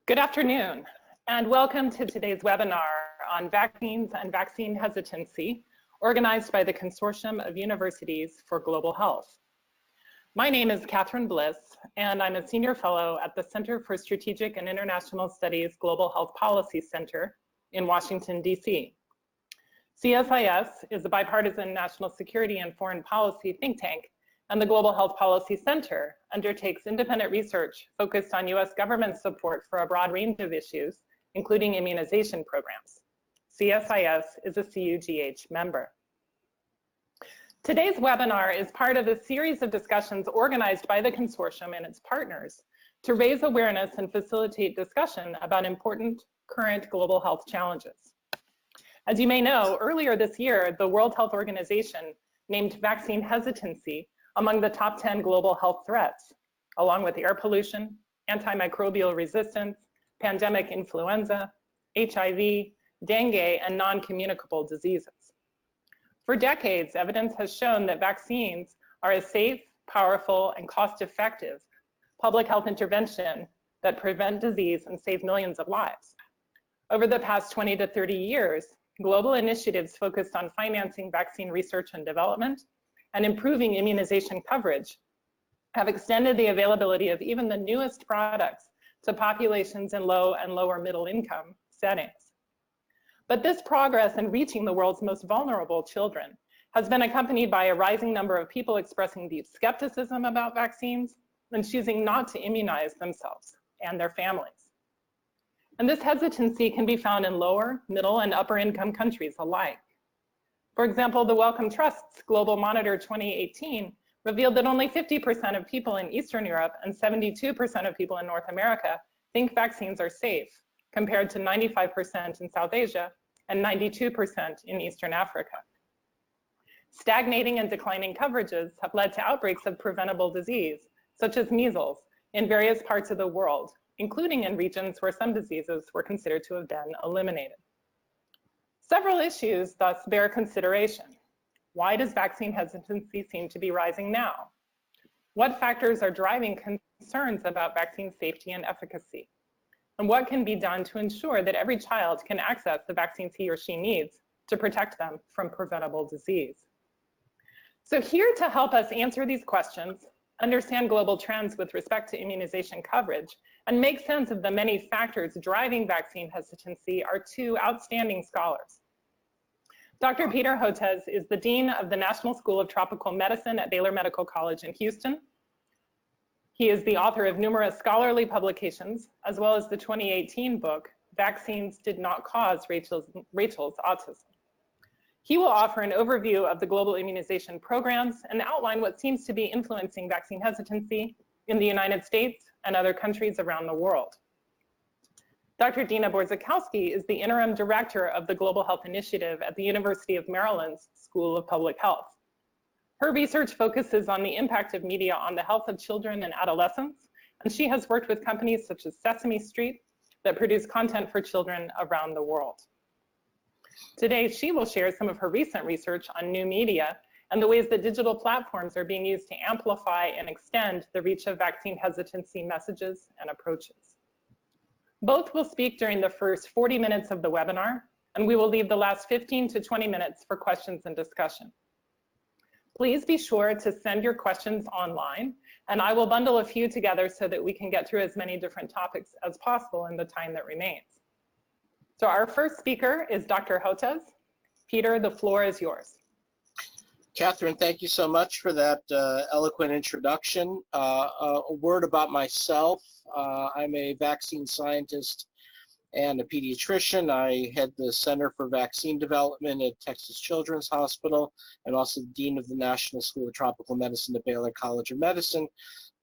Good afternoon, and welcome to today's webinar on vaccines and vaccine hesitancy, organized by the Consortium of Universities for Global Health. My name is Catherine Bliss, and I'm a senior fellow at the Center for Strategic and International Studies Global Health Policy Center in Washington, D.C. CSIS is a bipartisan national security and foreign policy think tank, and the Global Health Policy Center undertakes independent research focused on U.S. government support for a broad range of issues, including immunization programs. CSIS is a CUGH member. Today's webinar is part of a series of discussions organized by the consortium and its partners to raise awareness and facilitate discussion about important current global health challenges. As you may know, earlier this year, the World Health Organization named vaccine hesitancy among the top 10 global health threats, along with air pollution, antimicrobial resistance, pandemic influenza, HIV, dengue, and non-communicable diseases. For decades, evidence has shown that vaccines are a safe, powerful, and cost-effective public health intervention that prevent disease and save millions of lives. Over the past 20 to 30 years, global initiatives focused on financing vaccine research and development and improving immunization coverage have extended the availability of even the newest products to populations in low and lower middle income settings. But this progress in reaching the world's most vulnerable children has been accompanied by a rising number of people expressing deep skepticism about vaccines and choosing not to immunize themselves and their families. And this hesitancy can be found in lower, middle, and upper income countries alike. For example, the Wellcome Trust's Global Monitor 2018 revealed that only 50% of people in Eastern Europe and 72% of people in North America think vaccines are safe, compared to 95% in South Asia and 92% in Eastern Africa. Stagnating and declining coverages have led to outbreaks of preventable disease, such as measles, in various parts of the world, including in regions where some diseases were considered to have been eliminated. Several issues thus bear consideration. Why does vaccine hesitancy seem to be rising now? What factors are driving concerns about vaccine safety and efficacy? And what can be done to ensure that every child can access the vaccines he or she needs to protect them from preventable disease? So here to help us answer these questions, understand global trends with respect to immunization coverage, and make sense of the many factors driving vaccine hesitancy are two outstanding scholars. Dr. Peter Hotez is the Dean of the National School of Tropical Medicine at Baylor Medical College in Houston. He is the author of numerous scholarly publications, as well as the 2018 book, Vaccines Did Not Cause Rachel's Autism. He will offer an overview of the global immunization programs and outline what seems to be influencing vaccine hesitancy in the United States and other countries around the world. Dr. Dina Borzekowski is the interim director of the Global Health Initiative at the University of Maryland's School of Public Health. Her research focuses on the impact of media on the health of children and adolescents, and she has worked with companies such as Sesame Street that produce content for children around the world. Today, she will share some of her recent research on new media and the ways that digital platforms are being used to amplify and extend the reach of vaccine hesitancy messages and approaches. Both will speak during the first 40 minutes of the webinar, and we will leave the last 15 to 20 minutes for questions and discussion. Please be sure to send your questions online, and I will bundle a few together so that we can get through as many different topics as possible in the time that remains. So our first speaker is Dr. Hotez. Peter, the floor is yours. Catherine, thank you so much for that eloquent introduction. A word about myself. I'm a vaccine scientist and a pediatrician. I head the Center for Vaccine Development at Texas Children's Hospital and also the Dean of the National School of Tropical Medicine at Baylor College of Medicine.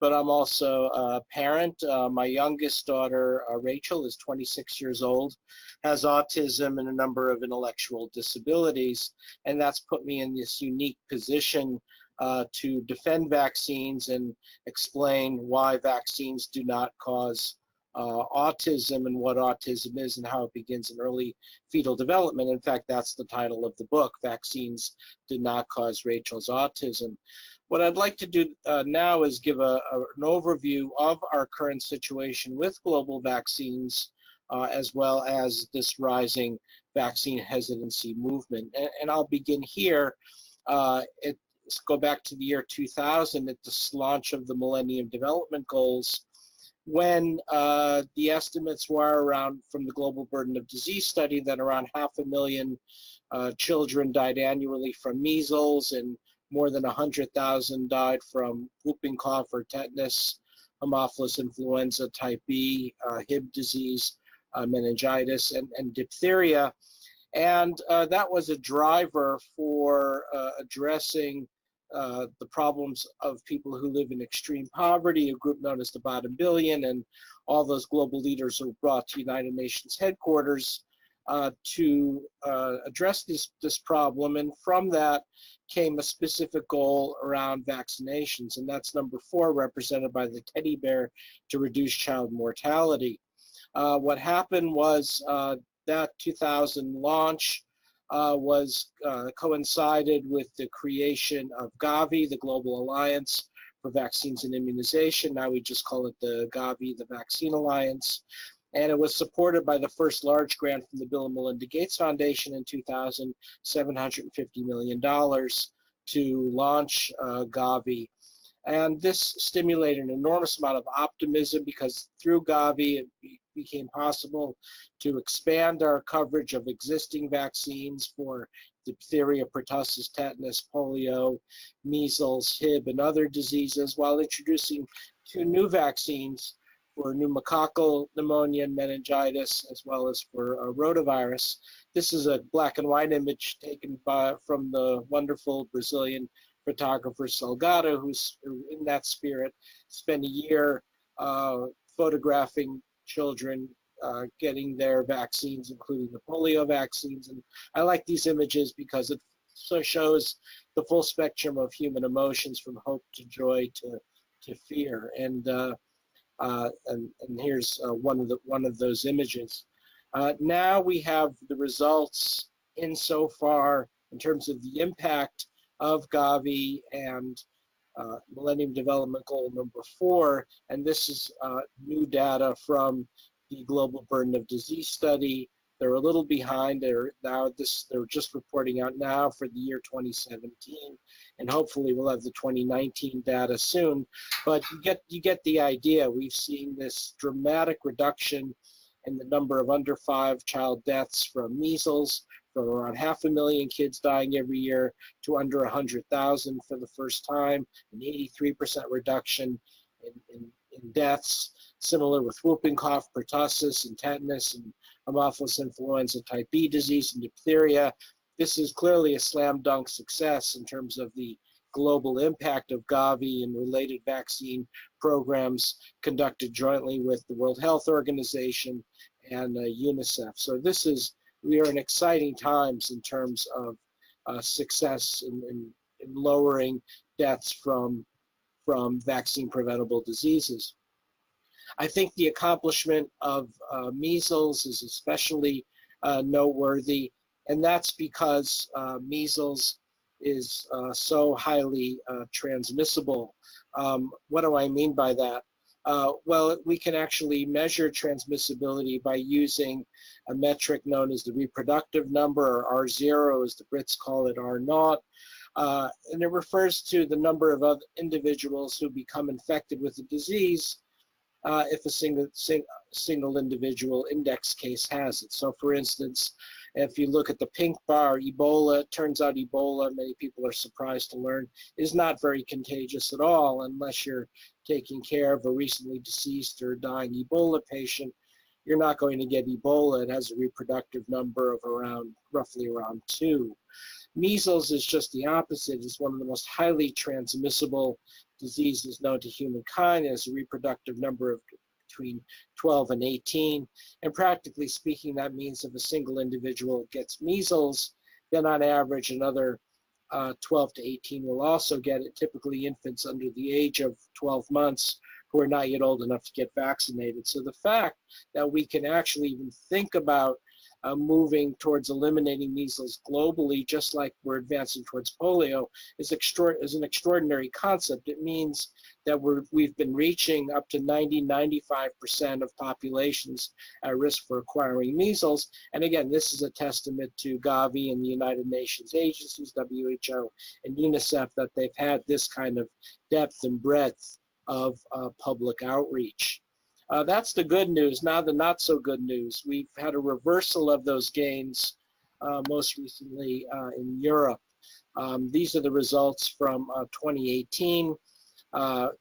But I'm also a parent. My youngest daughter, Rachel, is 26 years old, has autism and a number of intellectual disabilities, and that's put me in this unique position to defend vaccines and explain why vaccines do not cause autism and what autism is and how it begins in early fetal development. In fact, that's the title of the book, Vaccines Did Not Cause Rachel's Autism. What I'd like to do now is give an overview of our current situation with global vaccines, as well as this rising vaccine hesitancy movement. And I'll begin here. Go back to the year 2000 at the launch of the Millennium Development Goals, when the estimates were around, from the Global Burden of Disease study, that around 500,000 children died annually from measles, and more than 100,000 died from whooping cough or tetanus, Haemophilus influenza type B, Hib disease, meningitis, and diphtheria. And that was a driver for addressing the problems of people who live in extreme poverty, a group known as the Bottom Billion, and all those global leaders were brought to United Nations headquarters to address this problem. And from that came a specific goal around vaccinations, and that's number 4, represented by the teddy bear, to reduce child mortality. What happened was that 2000 launch was coincided with the creation of Gavi, the Global Alliance for Vaccines and Immunization. Now we just call it the Gavi, the Vaccine Alliance. And it was supported by the first large grant from the Bill and Melinda Gates Foundation in 2000, $750 million to launch Gavi. And this stimulated an enormous amount of optimism, because through Gavi it became possible to expand our coverage of existing vaccines for diphtheria, pertussis, tetanus, polio, measles, Hib, and other diseases, while introducing 2 new vaccines for pneumococcal pneumonia and meningitis, as well as for rotavirus. This is a black and white image taken from the wonderful Brazilian photographer Salgado, who's in that spirit spent a year photographing children getting their vaccines, including the polio vaccines. And I like these images because it so shows the full spectrum of human emotions, from hope to joy to fear. And here's one of those images. Now we have the results insofar in terms of the impact of Gavi and Millennium Development Goal number 4, and this is new data from the Global Burden of Disease study. They're a little behind. They're just reporting out now for the year 2017, and hopefully we'll have the 2019 data soon. But you get the idea. We've seen this dramatic reduction in the number of under 5 child deaths from measles, from around 500,000 kids dying every year to under 100,000 for the first time, an 83% reduction in deaths. Similar with whooping cough, pertussis, and tetanus, and Haemophilus influenza type B disease, and diphtheria. This is clearly a slam dunk success in terms of the global impact of Gavi and related vaccine programs conducted jointly with the World Health Organization and UNICEF. So we are in exciting times in terms of success in lowering deaths from vaccine preventable diseases. I think the accomplishment of measles is especially noteworthy, and that's because measles is so highly transmissible. What do I mean by that? Well, we can actually measure transmissibility by using a metric known as the reproductive number, or R0 as the Brits call it, R0. And it refers to the number of other individuals who become infected with the disease if a single individual index case has it. So for instance, if you look at the pink bar, Ebola, it turns out Ebola, many people are surprised to learn, is not very contagious at all unless you're taking care of a recently deceased or dying Ebola patient. You're not going to get Ebola. It has a reproductive number of roughly around 2. Measles is just the opposite. It's one of the most highly transmissible diseases known to humankind. It has a reproductive number of between 12 and 18. And practically speaking, that means if a single individual gets measles, then on average another 12 to 18 will also get it, typically infants under the age of 12 months who are not yet old enough to get vaccinated. So the fact that we can actually even think about moving towards eliminating measles globally, just like we're advancing towards polio, is an extraordinary concept. It means that we've been reaching up to 90–95% of populations at risk for acquiring measles. And again, this is a testament to Gavi and the United Nations agencies, WHO and UNICEF, that they've had this kind of depth and breadth of public outreach. That's the good news. Now the not so good news. We've had a reversal of those gains most recently in Europe. These are the results from 2018.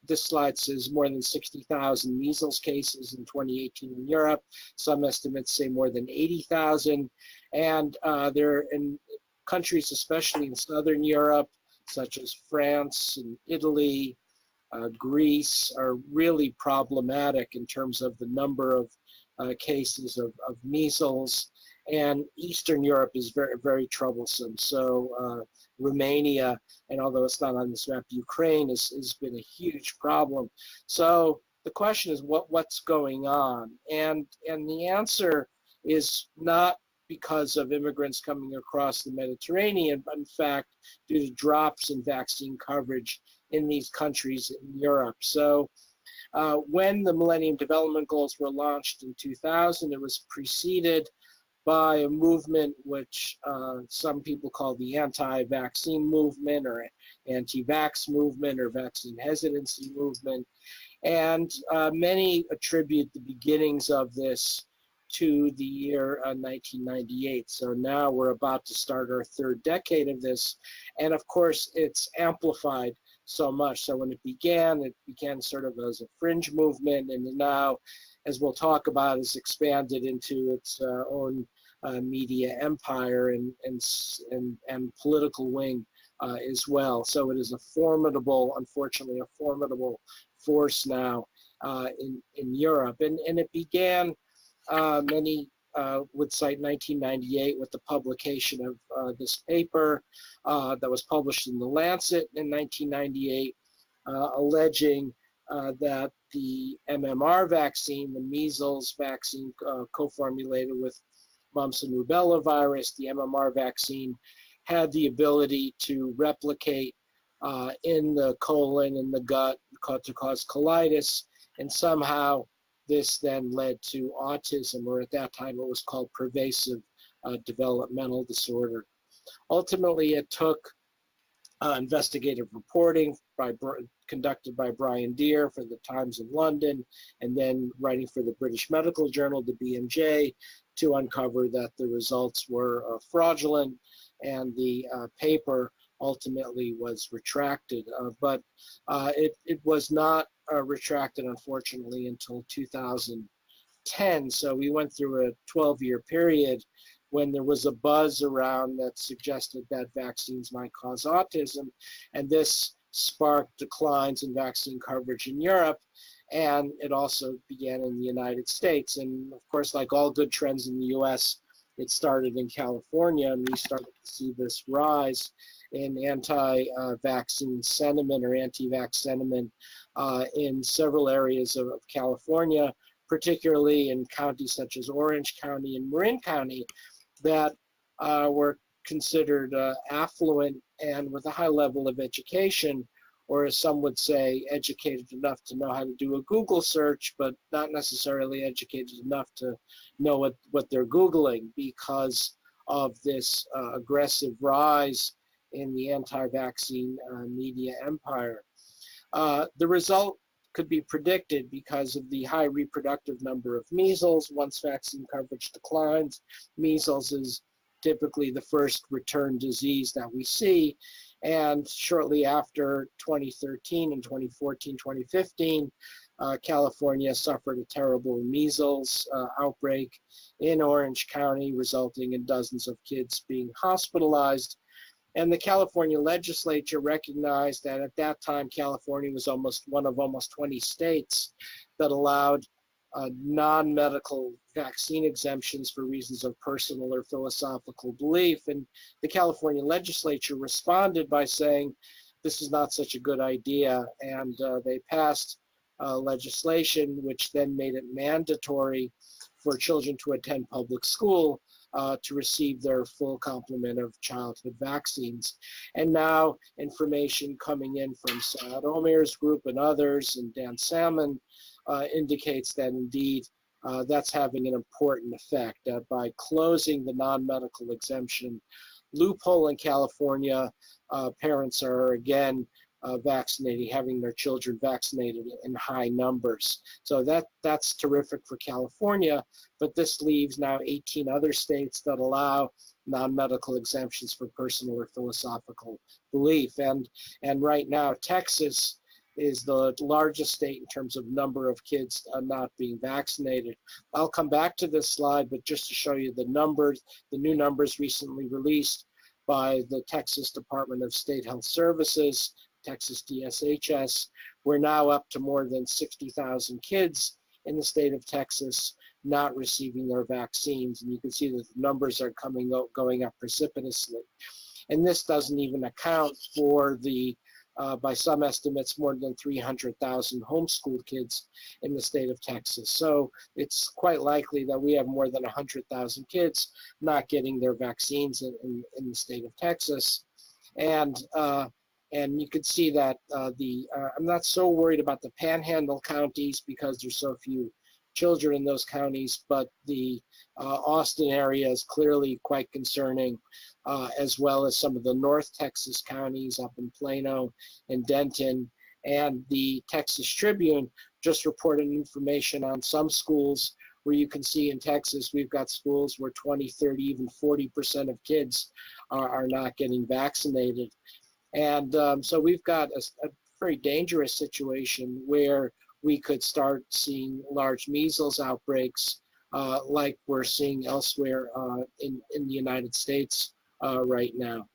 This slide says more than 60,000 measles cases in 2018 in Europe. Some estimates say more than 80,000. And they're in countries, especially in Southern Europe, such as France and Italy, Greece, are really problematic in terms of the number of cases of measles. And Eastern Europe is very, very troublesome. So Romania, and although it's not on this map, Ukraine has been a huge problem. So the question is, what's going on? And the answer is not because of immigrants coming across the Mediterranean, but in fact, due to drops in vaccine coverage in these countries in Europe. So when the Millennium Development Goals were launched in 2000, it was preceded by a movement which some people call the anti-vaccine movement, or anti-vax movement, or vaccine hesitancy movement. And many attribute the beginnings of this to the year 1998. So now we're about to start our third decade of this. And of course, it's amplified so much. So when it began sort of as a fringe movement, and now, as we'll talk about, is expanded into its own media empire and political wing as well. So it is a formidable, unfortunately, a formidable force now in Europe. And it began, many would cite 1998 with the publication of this paper that was published in The Lancet in 1998, alleging that the MMR vaccine, the measles vaccine co-formulated with mumps and rubella virus, the MMR vaccine, had the ability to replicate in the colon and the gut to cause colitis, and somehow this then led to autism, or at that time it was called pervasive developmental disorder. Ultimately, it took investigative reporting conducted by Brian Deere for the Times of London, and then writing for the British Medical Journal, the BMJ, to uncover that the results were fraudulent, and the paper ultimately was retracted. But it was not retracted, unfortunately, until 2010. So we went through a 12-year period when there was a buzz around that suggested that vaccines might cause autism, and this sparked declines in vaccine coverage in Europe, and it also began in the United States. And of course, like all good trends in the US, it started in California, and we started to see this rise in anti-vaccine sentiment, or anti-vax sentiment in several areas of California, particularly in counties such as Orange County and Marin County, that were considered affluent and with a high level of education, or as some would say, educated enough to know how to do a Google search, but not necessarily educated enough to know what they're Googling, because of this aggressive rise in the anti-vaccine media empire. The result could be predicted because of the high reproductive number of measles. Once vaccine coverage declines, measles is typically the first return disease that we see. And shortly after 2013 and 2014, 2015, California suffered a terrible measles outbreak in Orange County, resulting in dozens of kids being hospitalized. And the California legislature recognized that at that time, California was one of almost 20 states that allowed non-medical vaccine exemptions for reasons of personal or philosophical belief. And the California legislature responded by saying, this is not such a good idea. And they passed legislation which then made it mandatory for children to attend public school to receive their full complement of childhood vaccines. And now information coming in from Saad Omer's group and others, and Dan Salmon, indicates that indeed that's having an important effect. By closing the non-medical exemption loophole in California, parents are again vaccinating, having their children vaccinated in high numbers. So that's terrific for California, but this leaves now 18 other states that allow non-medical exemptions for personal or philosophical belief. And right now, Texas is the largest state in terms of number of kids not being vaccinated. I'll come back to this slide, but just to show you the numbers, the new numbers recently released by the Texas Department of State Health Services, Texas DSHS, we're now up to more than 60,000 kids in the state of Texas not receiving their vaccines. And you can see that the numbers are going up precipitously. And this doesn't even account for the by some estimates, more than 300,000 homeschooled kids in the state of Texas. So it's quite likely that we have more than 100,000 kids not getting their vaccines in the state of Texas. And you can see that I'm not so worried about the panhandle counties because there's so few children in those counties, but the Austin area is clearly quite concerning, as well as some of the North Texas counties up in Plano and Denton. And the Texas Tribune just reported information on some schools where you can see in Texas we've got schools where 20, 30, even 40% of kids are not getting vaccinated. And so we've got a very dangerous situation where we could start seeing large measles outbreaks like we're seeing elsewhere in the United States right now.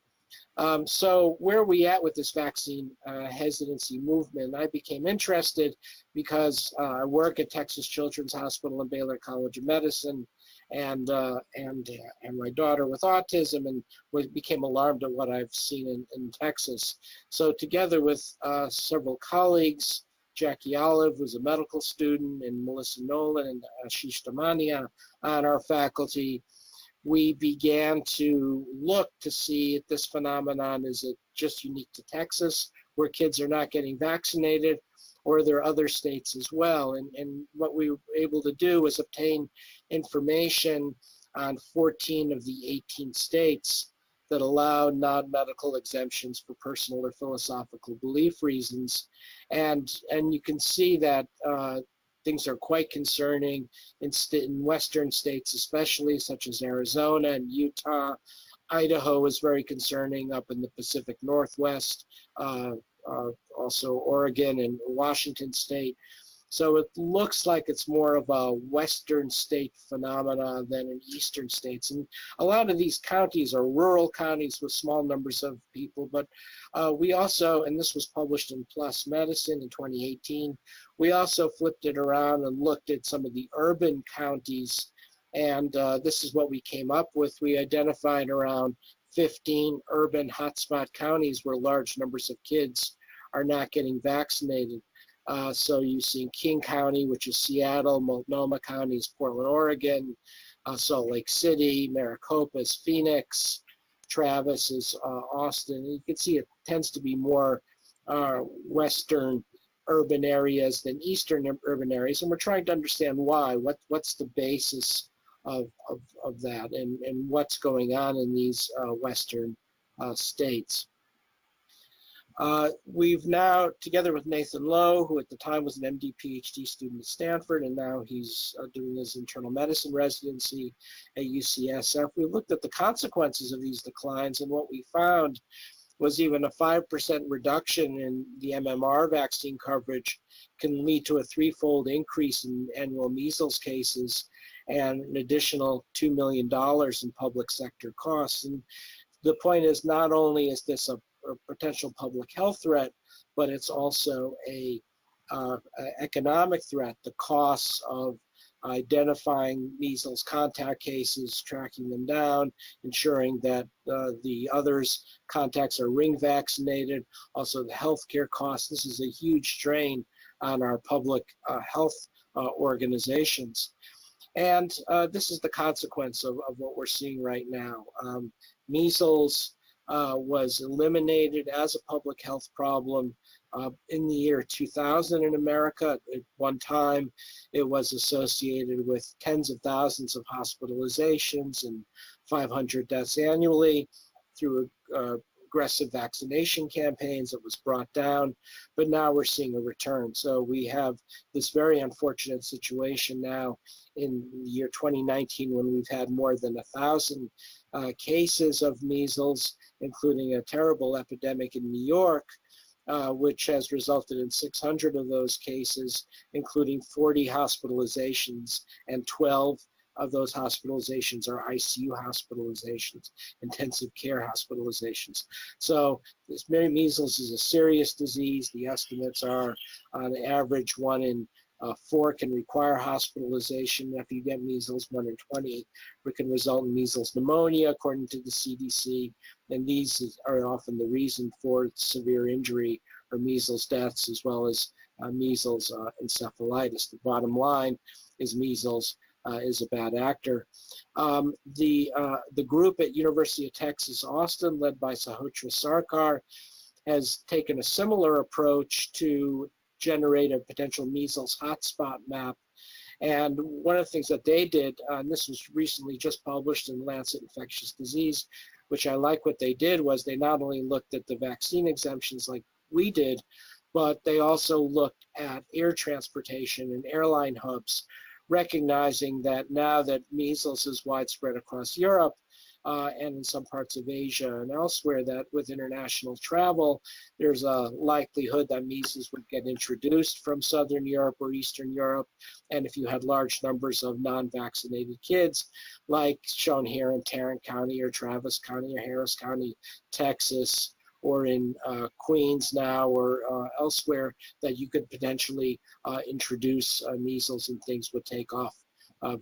So where are we at with this vaccine hesitancy movement? I became interested because I work at Texas Children's Hospital and Baylor College of Medicine, and my daughter with autism, and became alarmed at what I've seen in Texas. So together with several colleagues, Jackie Olive was a medical student, and Melissa Nolan and Ashish Damania on our faculty, we began to look to see if this phenomenon, is it just unique to Texas where kids are not getting vaccinated, or are there other states as well? And what we were able to do was obtain information on 14 of the 18 states that allow non-medical exemptions for personal or philosophical belief reasons. And you can see that things are quite concerning in western states, especially, such as Arizona and Utah. Idaho is very concerning up in the Pacific Northwest, also Oregon and Washington State. So it looks like it's more of a western state phenomena than in eastern states. And a lot of these counties are rural counties with small numbers of people, but we also, and this was published in PLOS Medicine in 2018, we also flipped it around and looked at some of the urban counties, and this is what we came up with. We identified around 15 urban hotspot counties where large numbers of kids are not getting vaccinated. So you see King County, which is Seattle, Multnomah County is Portland, Oregon, Salt Lake City, Maricopa is Phoenix, Travis is Austin. And you can see it tends to be more western urban areas than eastern urban areas, and we're trying to understand why. What's the basis of that, and what's going on in these western states. We've now, together with Nathan Lowe, who at the time was an MD Ph.D. student at Stanford, and now he's doing his internal medicine residency at UCSF, we looked at the consequences of these declines, and what we found was even a 5% reduction in the MMR vaccine coverage can lead to a threefold increase in annual measles cases and an additional $2 million in public sector costs. And the point is, not only is this a potential public health threat, but it's also a economic threat. The costs of identifying measles contact cases, tracking them down, ensuring that the others' contacts are ring vaccinated, also the healthcare costs. This is a huge drain on our public health organizations. And this is the consequence of what we're seeing right now. Measles was eliminated as a public health problem in the year 2000 in America. At one time, it was associated with tens of thousands of hospitalizations and 500 deaths annually. Through aggressive vaccination campaigns, it was brought down, but now we're seeing a return. So we have this very unfortunate situation now in the year 2019 when we've had more than 1,000 cases of measles, including a terrible epidemic in New York, which has resulted in 600 of those cases, including 40 hospitalizations, and 12 of those hospitalizations are ICU hospitalizations, intensive care hospitalizations. So this measles is a serious disease. The estimates are on average 1 in 4 can require hospitalization. If you get measles, 1 in 20 can result in measles pneumonia, according to the CDC. And these are often the reason for severe injury or measles deaths, as well as measles encephalitis. The bottom line is measles is a bad actor. The group at University of Texas, Austin, led by Sahotra Sarkar, has taken a similar approach to generate a potential measles hotspot map. And one of the things that they did, and this was recently just published in Lancet Infectious Disease, which I like what they did, was they not only looked at the vaccine exemptions like we did, but they also looked at air transportation and airline hubs, recognizing that now that measles is widespread across Europe and in some parts of Asia and elsewhere, that with international travel, there's a likelihood that measles would get introduced from Southern Europe or Eastern Europe. And if you had large numbers of non-vaccinated kids, like shown here in Tarrant County or Travis County or Harris County, Texas, or in Queens now or elsewhere, that you could potentially introduce measles and things would take off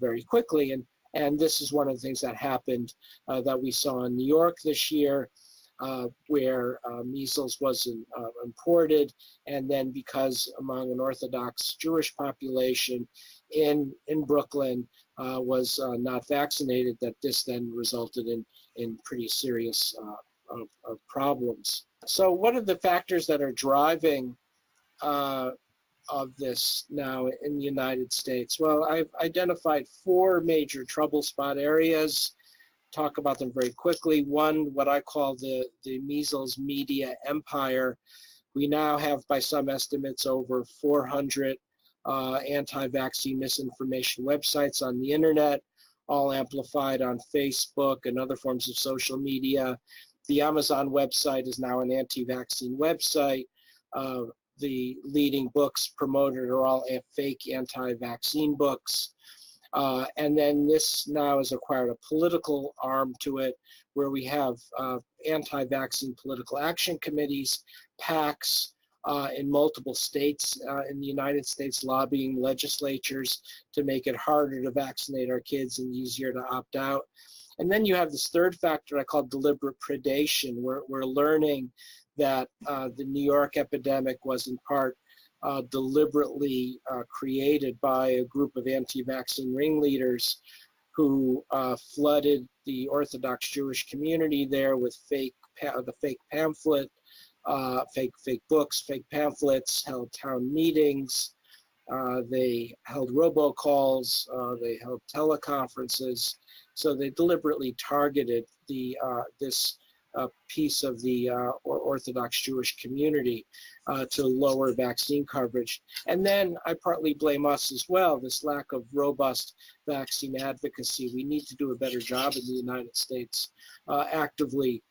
very quickly. And this is one of the things that happened that we saw in New York this year, where measles was imported, and then because among an Orthodox Jewish population in Brooklyn was not vaccinated, that this then resulted in pretty serious of problems. So what are the factors that are driving of this now in the United States? Well, I've identified 4 major trouble spot areas. Talk about them very quickly. One, what I call the measles media empire. We now have, by some estimates, over 400 anti-vaccine misinformation websites on the internet, all amplified on Facebook and other forms of social media. The Amazon website is now an anti-vaccine website. The leading books promoted are all fake anti-vaccine books. And then this now has acquired a political arm to it, where we have anti-vaccine political action committees, PACs, in multiple states in the United States, lobbying legislatures to make it harder to vaccinate our kids and easier to opt out. And then you have this third factor I call deliberate predation. We're learning that the New York epidemic was in part deliberately created by a group of anti-vaccine ringleaders who flooded the Orthodox Jewish community there with the fake pamphlet, fake books, fake pamphlets, held town meetings, they held robocalls, they held teleconferences. So they deliberately targeted this piece of the Orthodox Jewish community to lower vaccine coverage. And then I partly blame us as well, this lack of robust vaccine advocacy. We need to do a better job in the United States actively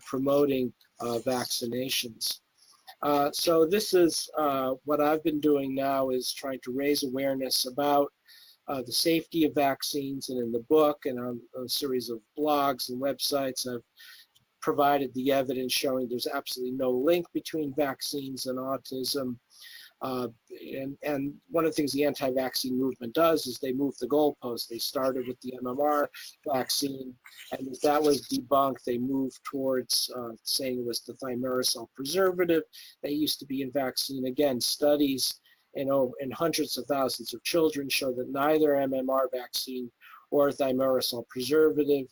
promoting vaccinations. So this is what I've been doing now, is trying to raise awareness about the safety of vaccines, and in the book and on a series of blogs and websites, I've provided the evidence showing there's absolutely no link between vaccines and autism. And one of the things the anti-vaccine movement does is they move the goalposts. They started with the MMR vaccine, and if that was debunked, they moved towards saying it was the thimerosal preservative that used to be in vaccine. Again, studies in hundreds of thousands of children show that neither MMR vaccine or thimerosal preservative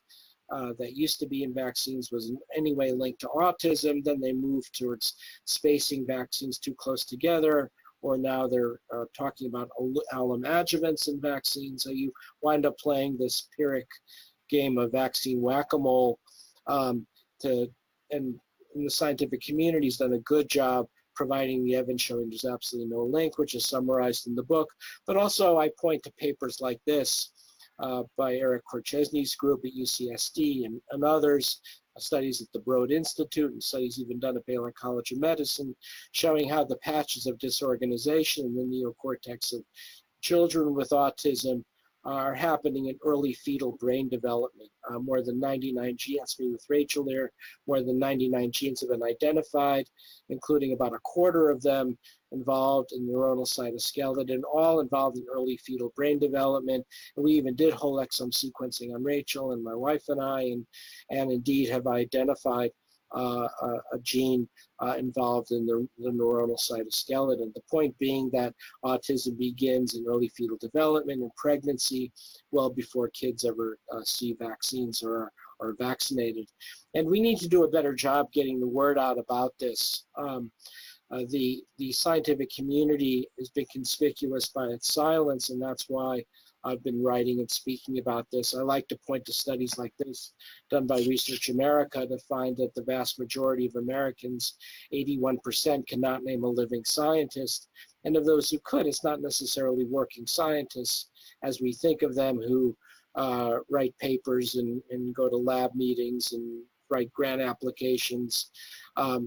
that used to be in vaccines was in any way linked to autism. Then they moved towards spacing vaccines too close together, or now they're talking about alum adjuvants in vaccines. So you wind up playing this Pyrrhic game of vaccine whack-a-mole. And the scientific community has done a good job providing the evidence showing there's absolutely no link, which is summarized in the book. But also I point to papers like this by Eric Korchesny's group at UCSD and others, studies at the Broad Institute, and studies even done at Baylor College of Medicine, showing how the patches of disorganization in the neocortex of children with autism are happening in early fetal brain development. More than 99 genes, me with Rachel there, more than 99 genes have been identified, including about a quarter of them involved in neuronal cytoskeleton, all involved in early fetal brain development. And we even did whole exome sequencing on Rachel and my wife and I, and indeed have identified a gene involved in the neuronal cytoskeleton. The point being that autism begins in early fetal development and pregnancy, well before kids ever see vaccines or are vaccinated. And we need to do a better job getting the word out about this. The scientific community has been conspicuous by its silence, and that's why I've been writing and speaking about this. I like to point to studies like this done by Research America to find that the vast majority of Americans, 81%, cannot name a living scientist. And of those who could, it's not necessarily working scientists as we think of them, who write papers and go to lab meetings and write grant applications.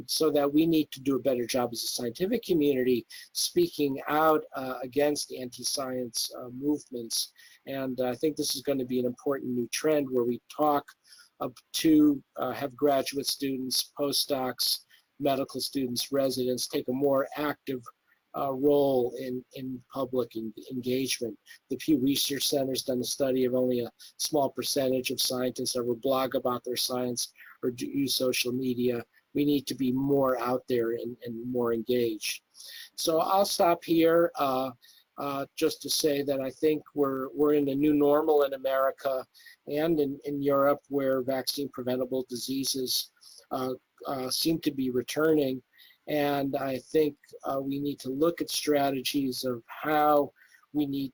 So that we need to do a better job as a scientific community speaking out against anti-science movements. And I think this is going to be an important new trend where we talk to have graduate students, postdocs, medical students, residents take a more active role in public engagement. The Pew Research Center has done a study of only a small percentage of scientists ever blog about their science or use social media. We need to be more out there and more engaged. So I'll stop here just to say that I think we're in a new normal in America and in Europe, where vaccine preventable diseases seem to be returning. And I think we need to look at strategies of how we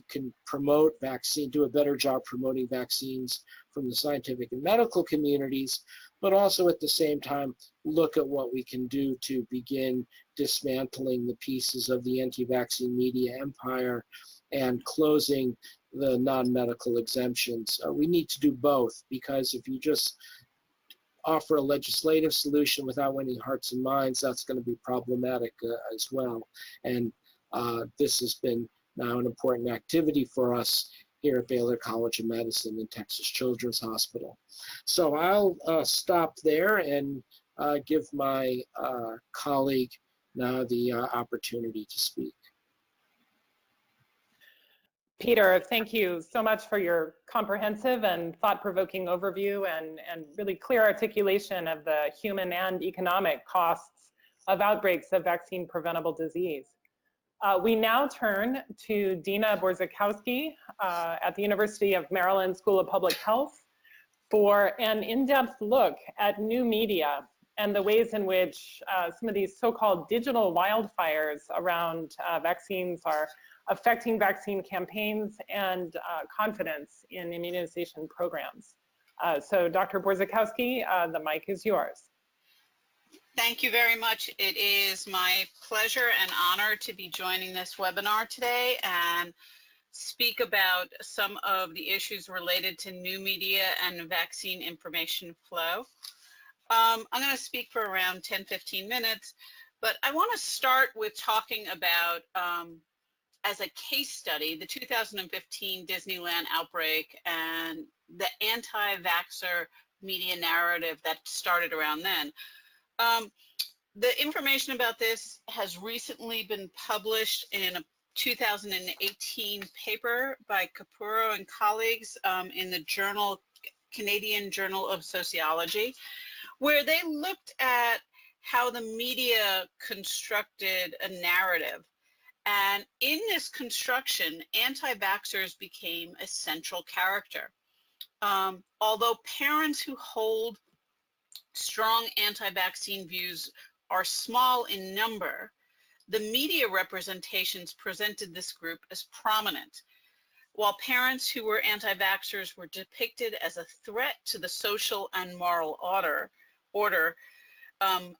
can promote vaccine, do a better job promoting vaccines from the scientific and medical communities, but also at the same time look at what we can do to begin dismantling the pieces of the anti-vaccine media empire and closing the non-medical exemptions. We need to do both, because if you just offer a legislative solution without winning hearts and minds, that's going to be problematic as well. And this has been now an important activity for us here at Baylor College of Medicine and Texas Children's Hospital. So I'll stop there and give my colleague now the opportunity to speak. Peter, thank you so much for your comprehensive and thought-provoking overview and really clear articulation of the human and economic costs of outbreaks of vaccine-preventable disease. We now turn to Dina Borzekowski at the University of Maryland School of Public Health for an in-depth look at new media and the ways in which some of these so-called digital wildfires around vaccines are affecting vaccine campaigns and confidence in immunization programs. So Dr. Borzekowski, the mic is yours. Thank you very much. It is my pleasure and honor to be joining this webinar today and speak about some of the issues related to new media and vaccine information flow. I'm going to speak for around 10-15 minutes, but I want to start with talking about, as a case study, the 2015 Disneyland outbreak and the anti-vaxxer media narrative that started around then. The information about this has recently been published in a 2018 paper by Capurro and colleagues in the Canadian Journal of Sociology, where they looked at how the media constructed a narrative And in this construction, anti-vaxxers became a central character. Although parents who hold strong anti-vaccine views are small in number, the media representations presented this group as prominent. While parents who were anti-vaxxers were depicted as a threat to the social and moral order,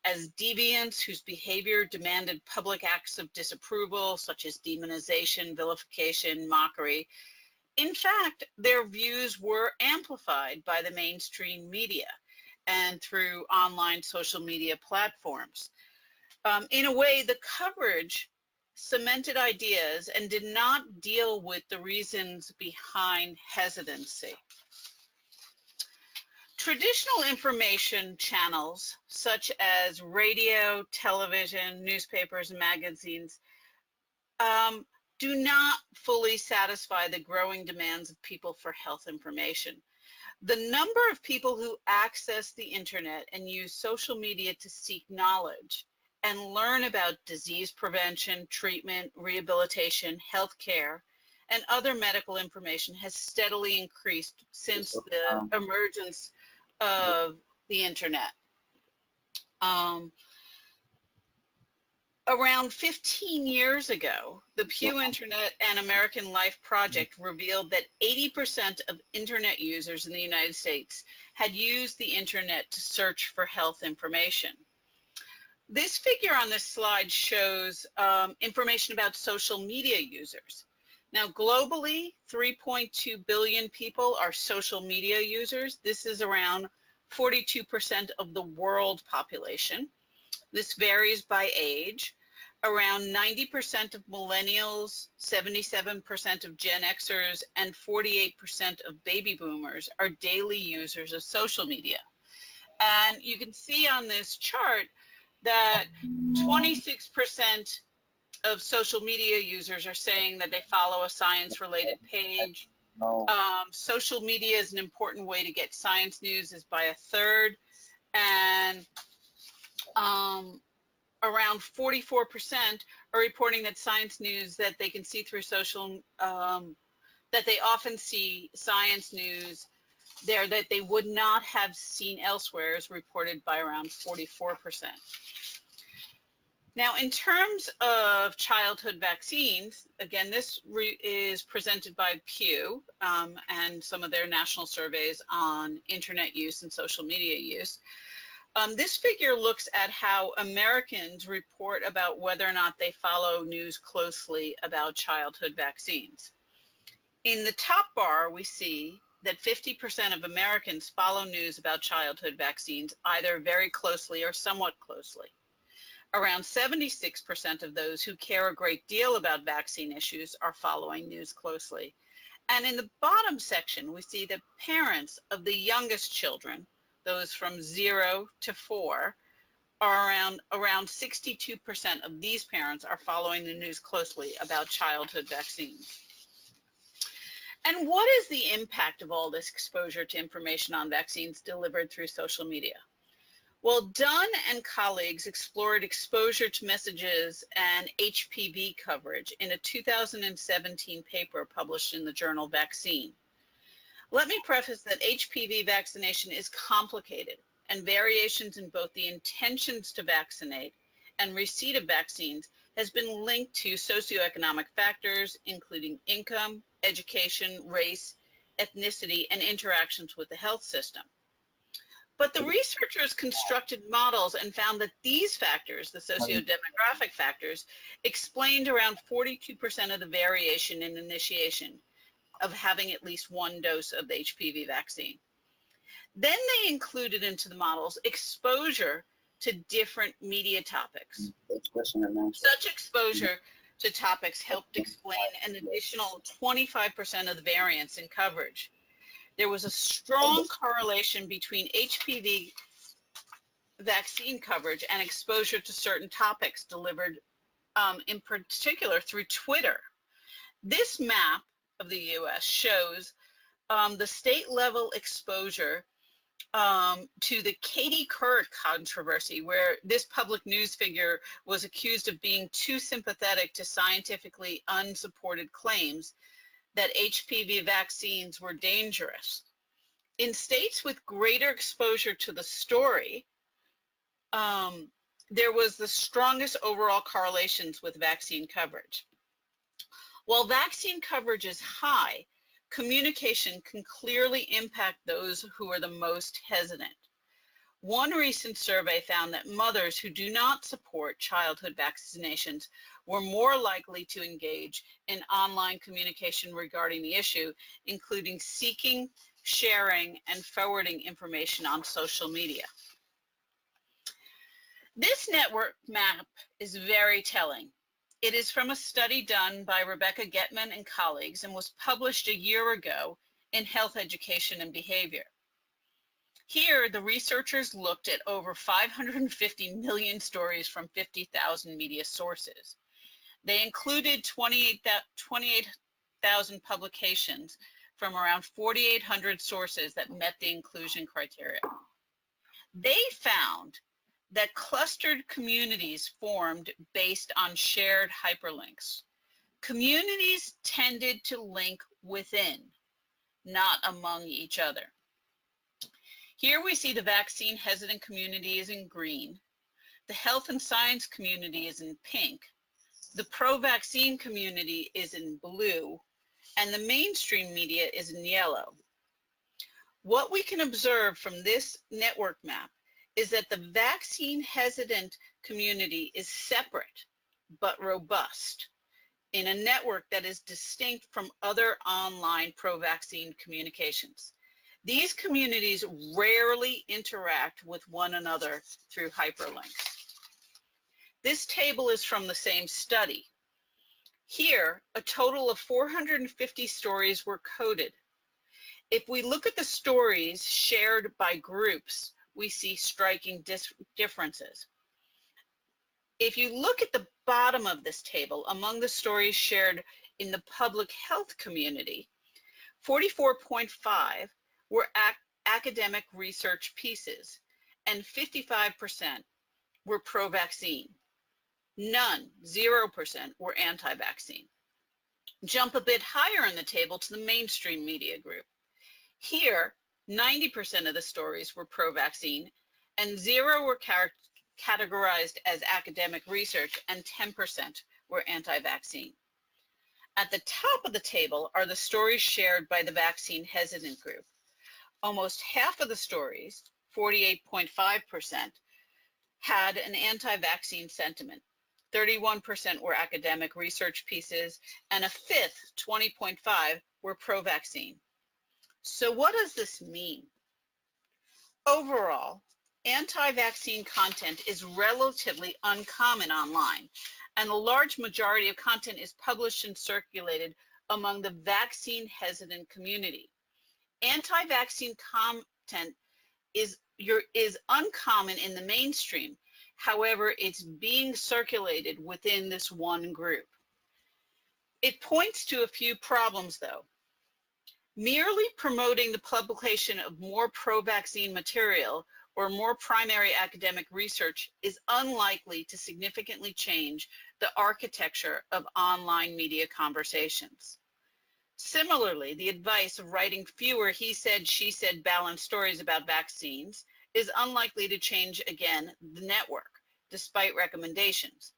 as deviants whose behavior demanded public acts of disapproval, such as demonization, vilification, mockery. In fact, their views were amplified by the mainstream media and through online social media platforms. In a way, the coverage cemented ideas and did not deal with the reasons behind hesitancy. Traditional information channels, such as radio, television, newspapers, and magazines, do not fully satisfy the growing demands of people for health information. The number of people who access the internet and use social media to seek knowledge and learn about disease prevention, treatment, rehabilitation, healthcare, and other medical information has steadily increased since the emergence of the internet. Around 15 years ago, the Pew Internet and American Life Project revealed that 80% of internet users in the United States had used the internet to search for health information. This figure on this slide shows information about social media users. Now, globally, 3.2 billion people are social media users. This is around 42% of the world population. This varies by age. Around 90% of millennials, 77% of Gen Xers, and 48% of baby boomers are daily users of social media. And you can see on this chart that 26% of social media users are saying that they follow a science-related page. Social media is an important way to get science news is by a third, and around 44% are reporting that science news that they can see through social, that they often see science news there that they would not have seen elsewhere is reported by around 44%. Now, in terms of childhood vaccines, again, this is presented by Pew and some of their national surveys on internet use and social media use. This figure looks at how Americans report about whether or not they follow news closely about childhood vaccines. In the top bar, we see that 50% of Americans follow news about childhood vaccines either very closely or somewhat closely. Around 76% of those who care a great deal about vaccine issues are following news closely. And in the bottom section, we see that parents of the youngest children, those from 0 to 4, are around 62% of these parents are following the news closely about childhood vaccines. And what is the impact of all this exposure to information on vaccines delivered through social media? Well, Dunn and colleagues explored exposure to messages and HPV coverage in a 2017 paper published in the journal Vaccine. Let me preface that HPV vaccination is complicated, and variations in both the intentions to vaccinate and receipt of vaccines has been linked to socioeconomic factors, including income, education, race, ethnicity, and interactions with the health system. But the researchers constructed models and found that these factors, the socio-demographic factors, explained around 42% of the variation in initiation of having at least one dose of the HPV vaccine. Then they included into the models exposure to different media topics. Such exposure to topics helped explain an additional 25% of the variance in coverage. There was a strong correlation between HPV vaccine coverage and exposure to certain topics delivered in particular through Twitter. This map of the US shows the state level exposure to the Katie Couric controversy, where this public news figure was accused of being too sympathetic to scientifically unsupported claims that HPV vaccines were dangerous. In states with greater exposure to the story, there was the strongest overall correlations with vaccine coverage. While vaccine coverage is high, communication can clearly impact those who are the most hesitant. One recent survey found that mothers who do not support childhood vaccinations were more likely to engage in online communication regarding the issue, including seeking, sharing, and forwarding information on social media. This network map is very telling. It is from a study done by Rebecca Getman and colleagues and was published a year ago in Health Education and Behavior. Here, the researchers looked at over 550 million stories from 50,000 media sources. They included 28,000 publications from around 4,800 sources that met the inclusion criteria. They found that clustered communities formed based on shared hyperlinks. Communities tended to link within, not among each other. Here we see the vaccine hesitant community is in green, the health and science community is in pink, the pro-vaccine community is in blue, and the mainstream media is in yellow. What we can observe from this network map is that the vaccine hesitant community is separate but robust in a network that is distinct from other online pro-vaccine communications. These communities rarely interact with one another through hyperlinks. This table is from the same study. Here, a total of 450 stories were coded. If we look at the stories shared by groups, we see striking differences. If you look at the bottom of this table, among the stories shared in the public health community, 44.5 were academic research pieces, and 55% were pro-vaccine. None, 0%, were anti-vaccine. Jump a bit higher in the table to the mainstream media group. Here, 90% of the stories were pro-vaccine, and 0 were categorized as academic research, and 10% were anti-vaccine. At the top of the table are the stories shared by the vaccine hesitant group. Almost half of the stories, 48.5%, had an anti-vaccine sentiment. 31% were academic research pieces, and a fifth, 20.5%, were pro-vaccine. So what does this mean? Overall, anti-vaccine content is relatively uncommon online, and a large majority of content is published and circulated among the vaccine hesitant community. Anti-vaccine content is uncommon in the mainstream. However, it's being circulated within this one group. It points to a few problems, though. Merely promoting the publication of more pro-vaccine material or more primary academic research is unlikely to significantly change the architecture of online media conversations. Similarly, the advice of writing fewer he said, she said balanced stories about vaccines is unlikely to change, again, the network, despite recommendations.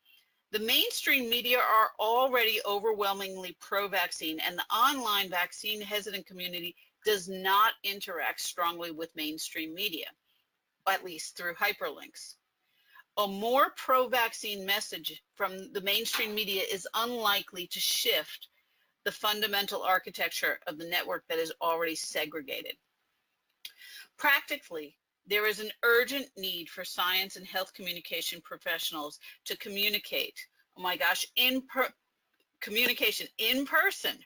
The mainstream media are already overwhelmingly pro-vaccine, and the online vaccine hesitant community does not interact strongly with mainstream media, at least through hyperlinks. A more pro-vaccine message from the mainstream media is unlikely to shift the fundamental architecture of the network that is already segregated. Practically, there is an urgent need for science and health communication professionals to communicate, oh my gosh, communication in person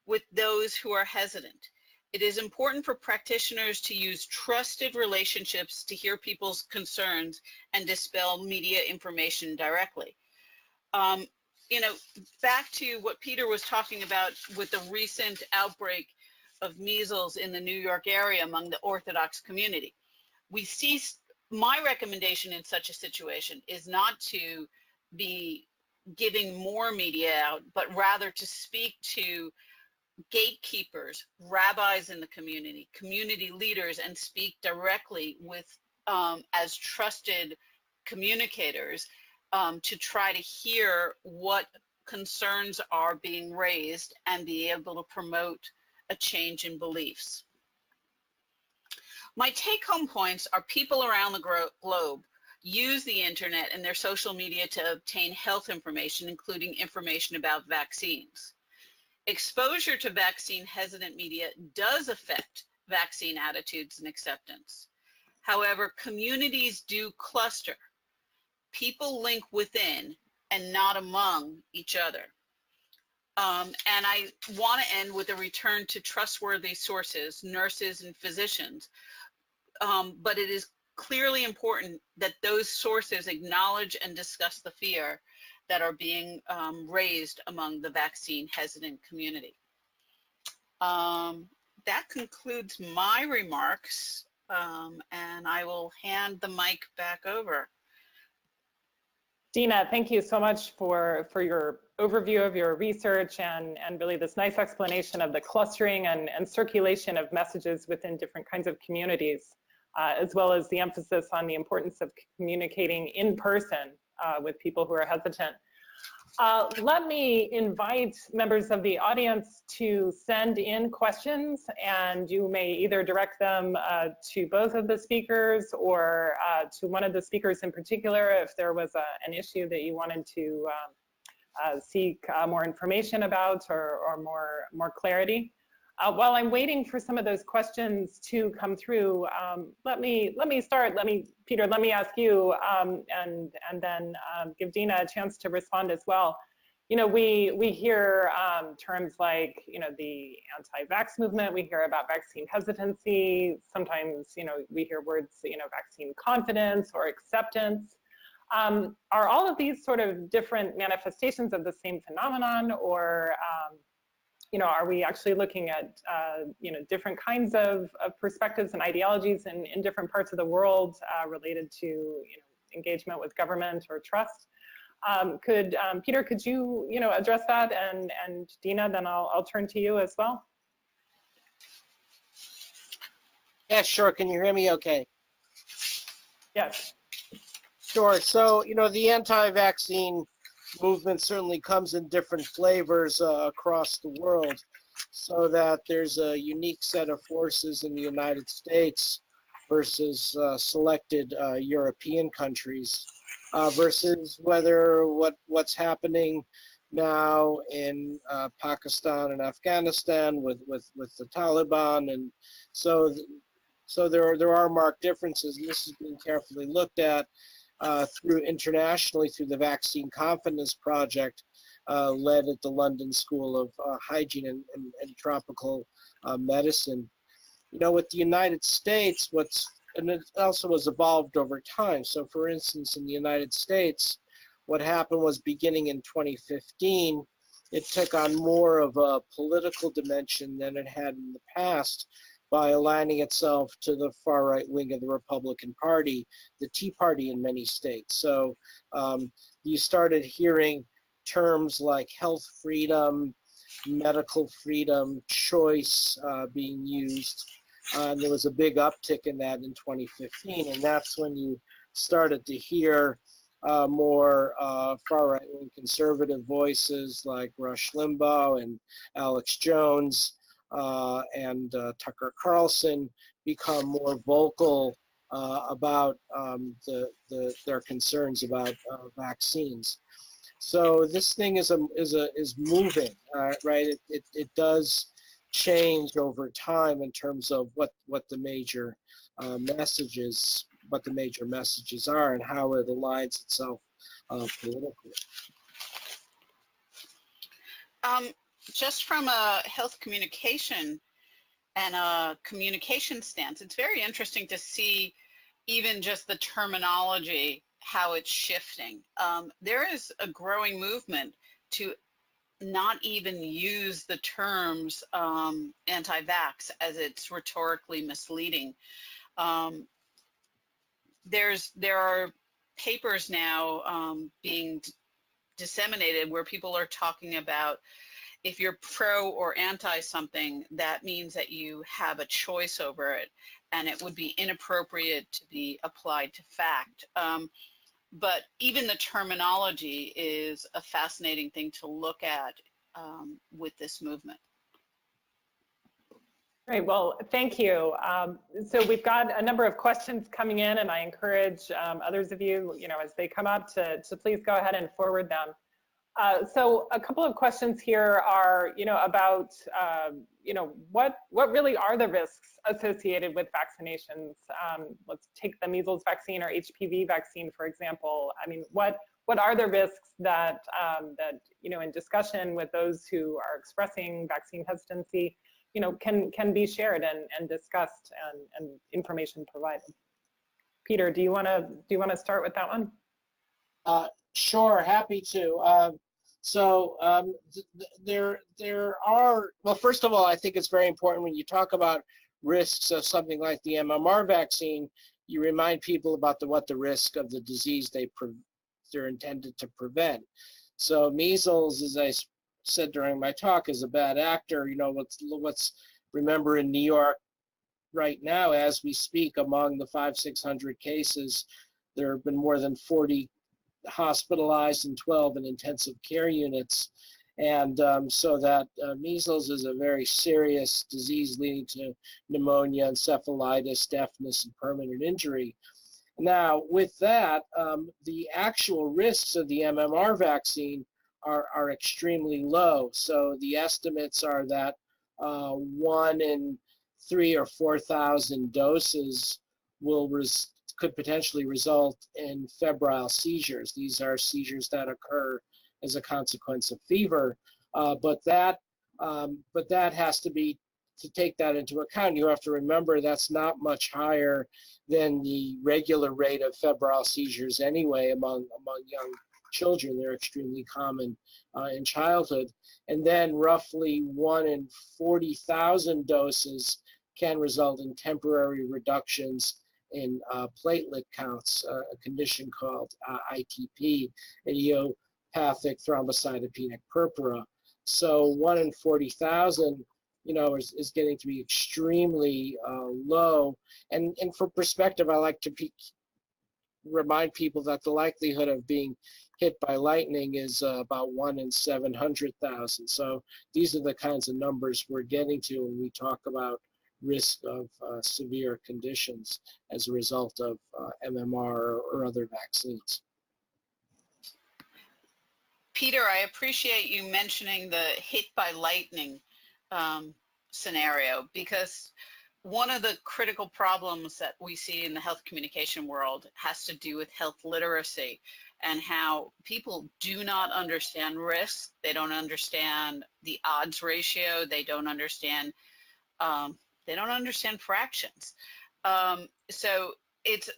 with those who are hesitant. It is important for practitioners to use trusted relationships to hear people's concerns and dispel media information directly. You know, back to what Peter was talking about with the recent outbreak of measles in the New York area among the Orthodox community. We see, my recommendation in such a situation is not to be giving more media out, but rather to speak to gatekeepers, rabbis in the community, community leaders, and speak directly with, as trusted communicators, to try to hear what concerns are being raised and be able to promote a change in beliefs. My take-home points are people around the globe use the internet and their social media to obtain health information, including information about vaccines. Exposure to vaccine-hesitant media does affect vaccine attitudes and acceptance. However, communities do cluster. People link within and not among each other. And I want to end with a return to trustworthy sources, nurses and physicians. But it is clearly important that those sources acknowledge and discuss the fear that are being raised among the vaccine hesitant community. That concludes my remarks, and I will hand the mic back over. Dina, thank you so much for your overview of your research and really this nice explanation of the clustering and circulation of messages within different kinds of communities, as well as the emphasis on the importance of communicating in person with people who are hesitant. Let me invite members of the audience to send in questions, and you may either direct them to both of the speakers or to one of the speakers in particular if there was an issue that you wanted to seek more information about or more clarity. While I'm waiting for some of those questions to come through, let me start. Peter, let me ask you, and then give Dina a chance to respond as well. You know, we hear terms like, you know, the anti-vax movement. We hear about vaccine hesitancy. Sometimes, you know, we hear words, you know, vaccine confidence or acceptance. Are all of these sort of different manifestations of the same phenomenon, or you know, are we actually looking at, you know, different kinds of perspectives and ideologies in different parts of the world related to, you know, engagement with government or trust? Peter, could you, you know, address that, and Dina, then I'll turn to you as well. Yeah, sure. Can you hear me okay? Yes. Sure. So, you know, the anti-vaccine movement certainly comes in different flavors across the world, so that there's a unique set of forces in the United States versus selected European countries, versus what's happening now in Pakistan and Afghanistan with the Taliban, and so there are marked differences, and this has been carefully looked at internationally through the Vaccine Confidence Project, led at the London School of Hygiene and Tropical Medicine. You know, with the United States, and it also has evolved over time. So for instance, in the United States, what happened was, beginning in 2015, it took on more of a political dimension than it had in the past, by aligning itself to the far right wing of the Republican Party, the Tea Party in many states. So you started hearing terms like health freedom, medical freedom, choice being used. And there was a big uptick in that in 2015. And that's when you started to hear more far right wing conservative voices like Rush Limbaugh and Alex Jones, and Tucker Carlson become more vocal about their concerns about vaccines. So this thing is moving, right? It does change over time in terms of what the major messages are and how it aligns itself politically. Just from a health communication and a communication stance, it's very interesting to see even just the terminology, how it's shifting. There is a growing movement to not even use the terms anti-vax, as it's rhetorically misleading. There are papers now being disseminated where people are talking about if you're pro or anti something, that means that you have a choice over it, and it would be inappropriate to be applied to fact. But even the terminology is a fascinating thing to look at with this movement. Great, well, thank you. So we've got a number of questions coming in, and I encourage others of you, as they come up to please go ahead and forward them. So a couple of questions here are, about, what really are the risks associated with vaccinations? Let's take the measles vaccine or HPV vaccine, for example. I mean, what are the risks that, in discussion with those who are expressing vaccine hesitancy, can be shared and discussed and information provided? Peter, do you want to start with that one? Sure, happy to. There are, well, first of all, I think it's very important when you talk about risks of something like the MMR vaccine, you remind people about what the risk of the disease they're intended to prevent. So measles, as I said during my talk, is a bad actor. Let's remember in New York right now, as we speak, among the 500-600 cases, there have been more than 40 hospitalized and 12 in intensive care units. And so that measles is a very serious disease leading to pneumonia, encephalitis, deafness, and permanent injury. Now, with that, the actual risks of the MMR vaccine are extremely low. So the estimates are that 1 in 3,000 or 4,000 doses could potentially result in febrile seizures. These are seizures that occur as a consequence of fever, but that has to take that into account. You have to remember that's not much higher than the regular rate of febrile seizures anyway among young children. They're extremely common in childhood. And then roughly 1 in 40,000 doses can result in temporary reductions in platelet counts, a condition called ITP, idiopathic thrombocytopenic purpura. So 1 in 40,000, is getting to be extremely low. And for perspective, I like to remind people that the likelihood of being hit by lightning is about 1 in 700,000. So these are the kinds of numbers we're getting to when we talk about risk of severe conditions as a result of MMR or other vaccines. Peter, I appreciate you mentioning the hit by lightning scenario, because one of the critical problems that we see in the health communication world has to do with health literacy and how people do not understand risk. They don't understand the odds ratio. They don't understand fractions. So it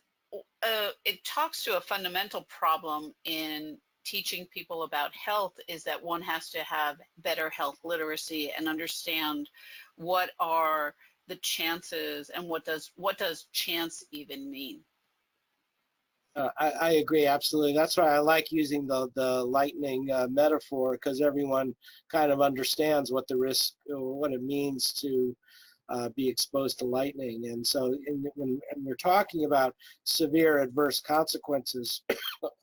talks to a fundamental problem in teaching people about health, is that one has to have better health literacy and understand what are the chances and what does chance even mean. I agree, absolutely. That's why I like using the lightning metaphor, because everyone kind of understands what the risk, or what it means to be exposed to lightning. And so when we're talking about severe adverse consequences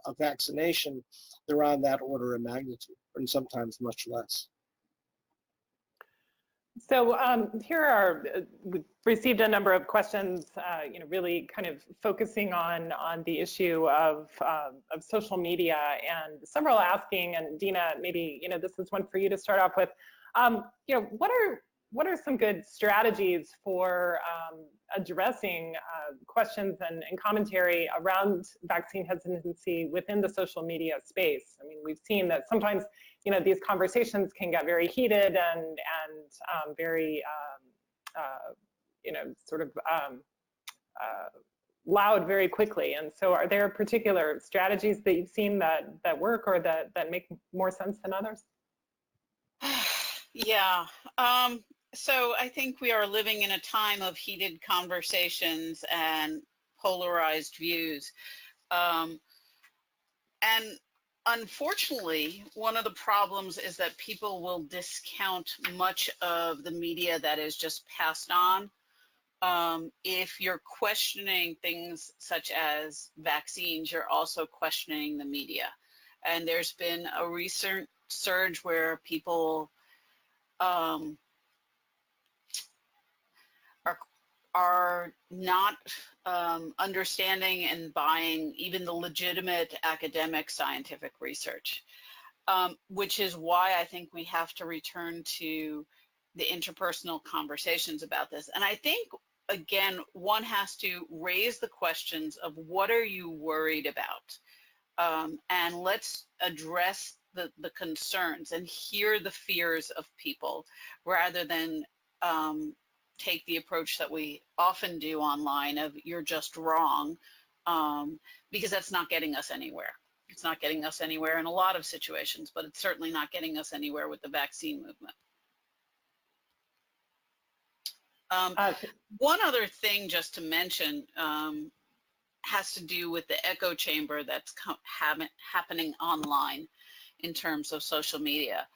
of vaccination, they're on that order of magnitude, and sometimes much less. So we've received a number of questions, really kind of focusing on the issue of social media, and several asking, and Dina, maybe this is one for you to start off with. What are some good strategies for addressing questions and commentary around vaccine hesitancy within the social media space? I mean, we've seen that sometimes these conversations can get very heated and very loud very quickly. And so are there particular strategies that you've seen that work or that make more sense than others? Yeah. So I think we are living in a time of heated conversations and polarized views. And unfortunately, one of the problems is that people will discount much of the media that is just passed on. If you're questioning things such as vaccines, you're also questioning the media. And there's been a recent surge where people are not understanding and buying even the legitimate academic scientific research, which is why I think we have to return to the interpersonal conversations about this. And I think, again, one has to raise the questions of what are you worried about? And let's address the concerns and hear the fears of people rather than take the approach that we often do online of you're just wrong, because that's not getting us anywhere. It's not getting us anywhere in a lot of situations, but it's certainly not getting us anywhere with the vaccine movement. One other thing just to mention has to do with the echo chamber that's happening online in terms of social media.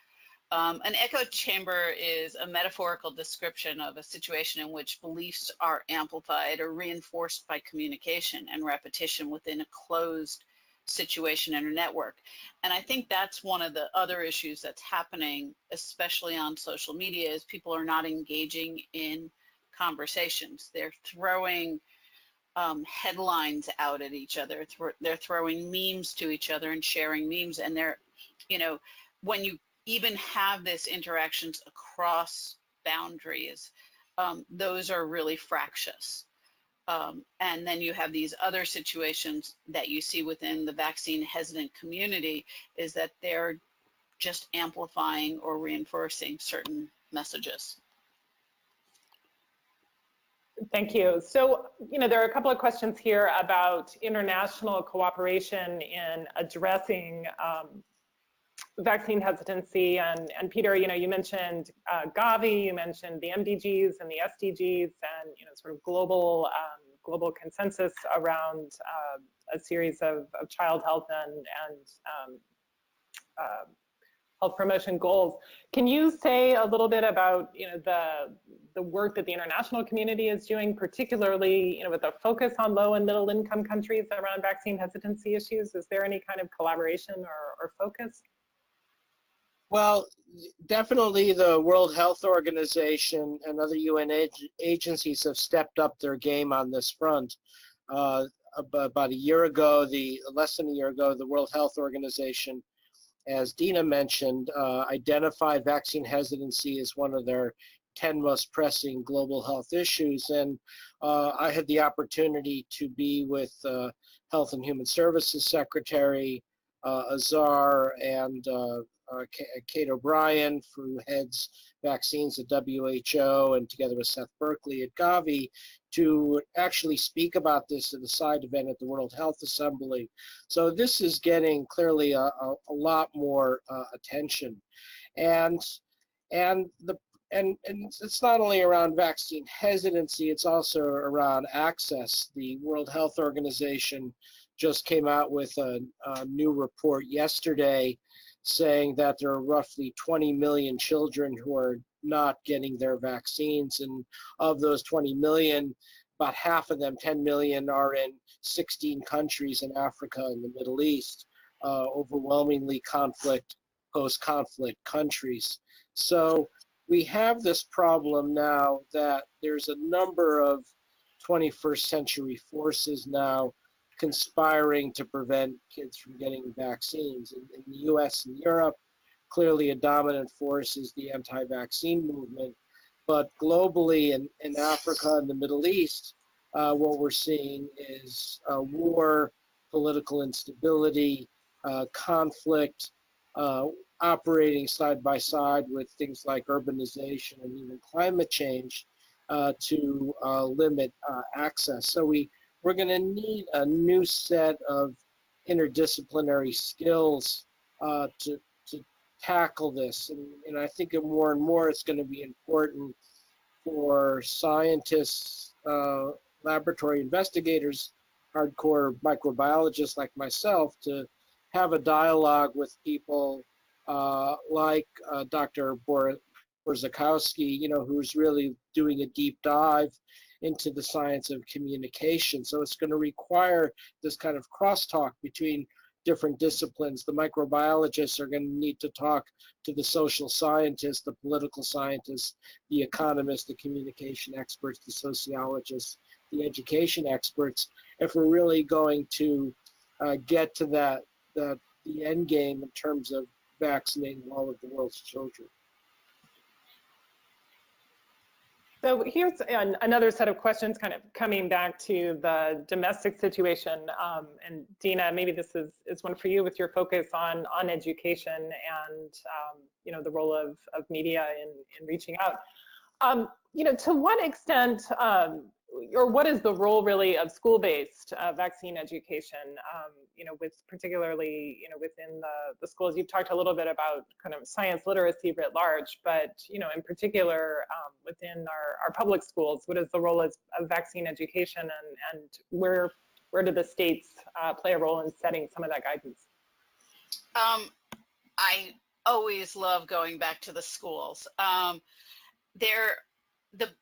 An echo chamber is a metaphorical description of a situation in which beliefs are amplified or reinforced by communication and repetition within a closed situation in a network. And I think that's one of the other issues that's happening, especially on social media, is people are not engaging in conversations. They're throwing headlines out at each other. They're throwing memes to each other and sharing memes. And they're, you know, when you even have this interactions across boundaries, those are really fractious. And then you have these other situations that you see within the vaccine hesitant community is that they're just amplifying or reinforcing certain messages. Thank you. So, you know, there are a couple of questions here about international cooperation in addressing vaccine hesitancy. And Peter, you know, you mentioned Gavi, you mentioned the MDGs and the SDGs, and, you know, sort of global consensus around a series of child health and health promotion goals. Can you say a little bit about, you know, the work that the international community is doing, particularly, you know, with a focus on low and middle income countries around vaccine hesitancy issues? Is there any kind of collaboration or focus? Well, definitely the World Health Organization and other UN agencies have stepped up their game on this front. About a year ago, less than a year ago, the World Health Organization, as Dina mentioned, identified vaccine hesitancy as one of their 10 most pressing global health issues. And I had the opportunity to be with Health and Human Services Secretary Azar and Kate O'Brien, who heads vaccines at WHO, and together with Seth Berkley at Gavi, to actually speak about this at a side event at the World Health Assembly. So this is getting clearly a lot more attention, and it's not only around vaccine hesitancy, it's also around access. The World Health Organization just came out with a new report yesterday saying that there are roughly 20 million children who are not getting their vaccines, and of those 20 million, about half of them, 10 million, are in 16 countries in Africa and the Middle East, overwhelmingly post-conflict countries. So we have this problem now that there's a number of 21st century forces now conspiring to prevent kids from getting vaccines. In the US and Europe, clearly a dominant force is the anti-vaccine movement. But globally in Africa and the Middle East, what we're seeing is war, political instability, conflict, operating side by side with things like urbanization and even climate change to limit access. So we're going to need a new set of interdisciplinary skills to tackle this. And I think more and more it's going to be important for scientists, laboratory investigators, hardcore microbiologists like myself to have a dialogue with people like Dr. Borzekowski, who's really doing a deep dive into the science of communication. So it's going to require this kind of crosstalk between different disciplines. The microbiologists are going to need to talk to the social scientists, the political scientists, the economists, the communication experts, the sociologists, the education experts, if we're really going to get to the end game in terms of vaccinating all of the world's children. So here's another set of questions kind of coming back to the domestic situation. And Dina, maybe this is one for you with your focus on education and the role of media in reaching out. To what extent or what is the role really of school-based vaccine education, with particularly, within the schools? You've talked a little bit about kind of science literacy writ large, but, in particular within our public schools, what is the role of vaccine education, and where do the states play a role in setting some of that guidance? I always love going back to the schools.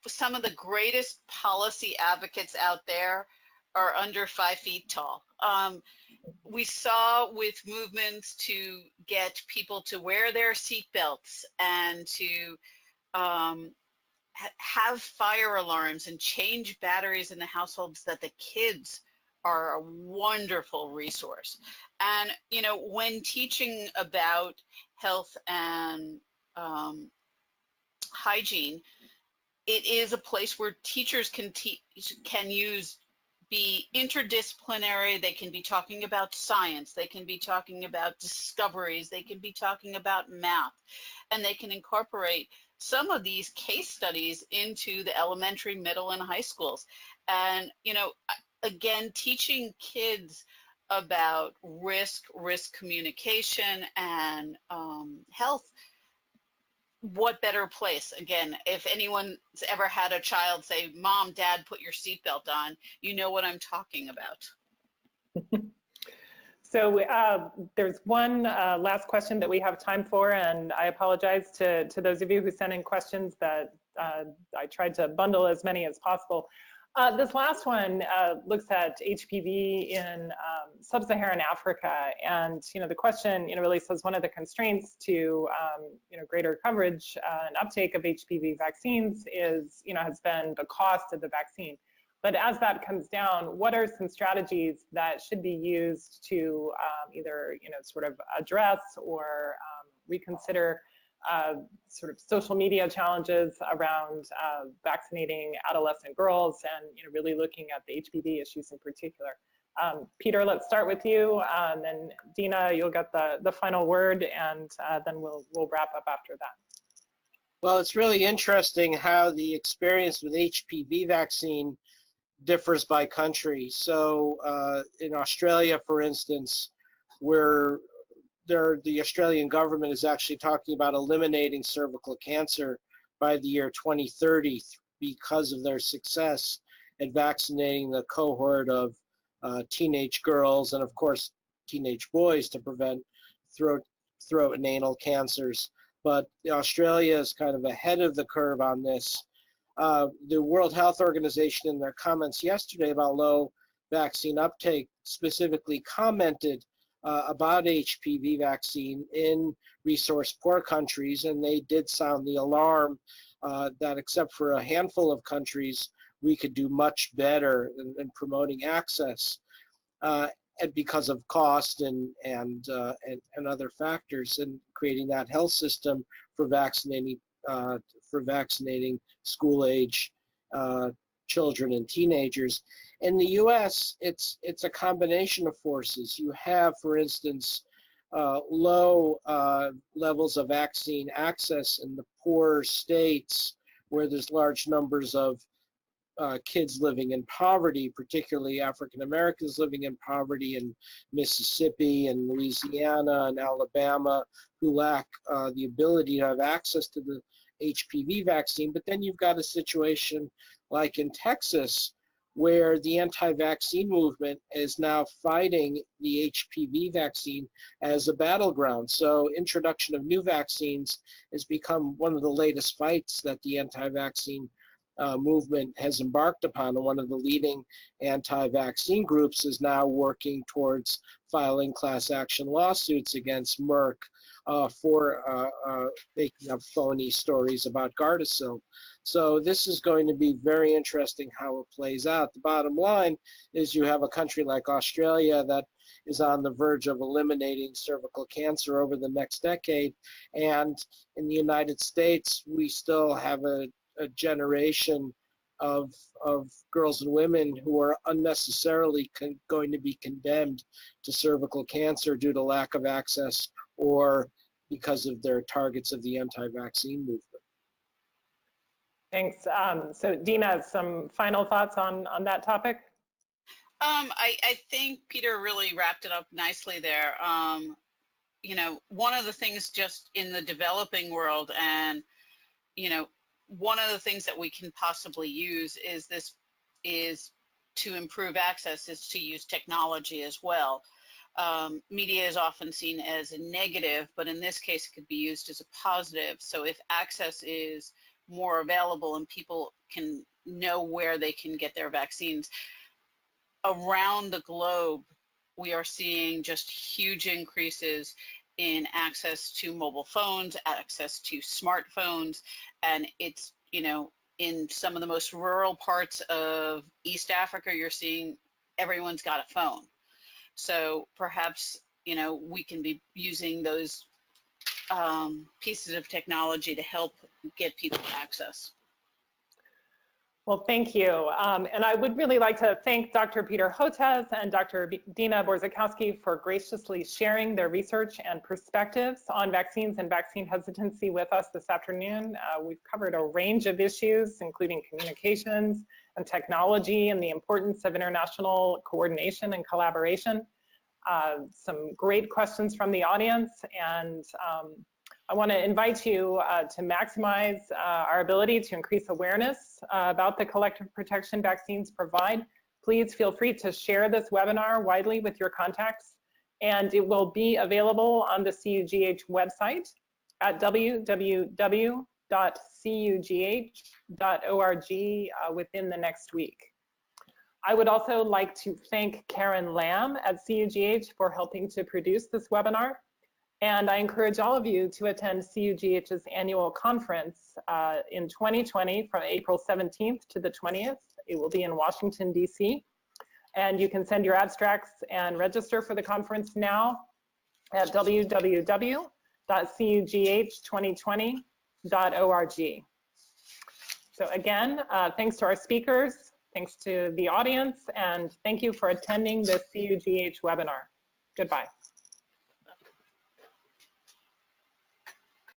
Some of the greatest policy advocates out there are under 5 feet tall. We saw with movements to get people to wear their seatbelts and to have fire alarms and change batteries in the households, that the kids are a wonderful resource. And, when teaching about health and hygiene, it is a place where teachers can be interdisciplinary. They can be talking about science. They can be talking about discoveries. They can be talking about math. And they can incorporate some of these case studies into the elementary, middle, and high schools. And, again, teaching kids about risk communication, and health. What better place? Again, if anyone's ever had a child say, "Mom, Dad, put your seatbelt on," you know what I'm talking about. So there's one last question that we have time for, and I apologize to those of you who sent in questions that I tried to bundle as many as possible. This last one looks at HPV in sub-Saharan Africa, and the question really says one of the constraints to greater coverage and uptake of HPV vaccines is has been the cost of the vaccine. But as that comes down, what are some strategies that should be used to either sort of address or reconsider sort of social media challenges around vaccinating adolescent girls, and really looking at the HPV issues in particular? Peter, let's start with you, and then Dina, you'll get the final word, and then we'll wrap up after that. Well, it's really interesting how the experience with HPV vaccine differs by country. So in Australia, for instance, where the Australian government is actually talking about eliminating cervical cancer by the year 2030 because of their success at vaccinating the cohort of teenage girls and, of course, teenage boys to prevent throat and anal cancers. But Australia is kind of ahead of the curve on this. The World Health Organization, in their comments yesterday about low vaccine uptake, specifically commented about HPV vaccine in resource-poor countries, and they did sound the alarm that except for a handful of countries, we could do much better in promoting access, and because of cost and other factors, and creating that health system for vaccinating school-age children and teenagers. In the U.S., it's a combination of forces. You have, for instance, low levels of vaccine access in the poorer states where there's large numbers of kids living in poverty, particularly African Americans living in poverty in Mississippi and Louisiana and Alabama, who lack the ability to have access to the HPV vaccine. But then you've got a situation like in Texas, where the anti-vaccine movement is now fighting the HPV vaccine as a battleground. So introduction of new vaccines has become one of the latest fights that the anti-vaccine movement has embarked upon, and one of the leading anti-vaccine groups is now working towards filing class action lawsuits against Merck for making up phony stories about Gardasil. So this is going to be very interesting how it plays out. The bottom line is you have a country like Australia that is on the verge of eliminating cervical cancer over the next decade, and in the United States we still have a generation of girls and women who are unnecessarily going to be condemned to cervical cancer due to lack of access or because of their targets of the anti-vaccine movement. Thanks. So Dina, some final thoughts on that topic? I think Peter really wrapped it up nicely there. You know, one of the things just in the developing world, and you know, one of the things that we can possibly use is to improve access is to use technology as well. Media is often seen as a negative, but in this case it could be used as a positive. So if access is more available and people can know where they can get their vaccines around the globe, we are seeing just huge increases in access to mobile phones, access to smartphones, and it's, you know, in some of the most rural parts of East Africa, you're seeing everyone's got a phone. So perhaps, you know, we can be using those pieces of technology to help get people access. Well, thank you. And I would really like to thank Dr. Peter Hotez and Dr. Dina Borzekowski for graciously sharing their research and perspectives on vaccines and vaccine hesitancy with us this afternoon. We've covered a range of issues, including communications and technology and the importance of international coordination and collaboration. Some great questions from the audience, and I want to invite you to maximize our ability to increase awareness about the collective protection vaccines provide. Please feel free to share this webinar widely with your contacts, and it will be available on the CUGH website at www.cugh.org within the next week. I would also like to thank Karen Lamb at CUGH for helping to produce this webinar. And I encourage all of you to attend CUGH's annual conference in 2020 from April 17th to the 20th. It will be in Washington, D.C. And you can send your abstracts and register for the conference now at www.cugh2020.org. So again, thanks to our speakers, thanks to the audience, and thank you for attending this CUGH webinar. Goodbye.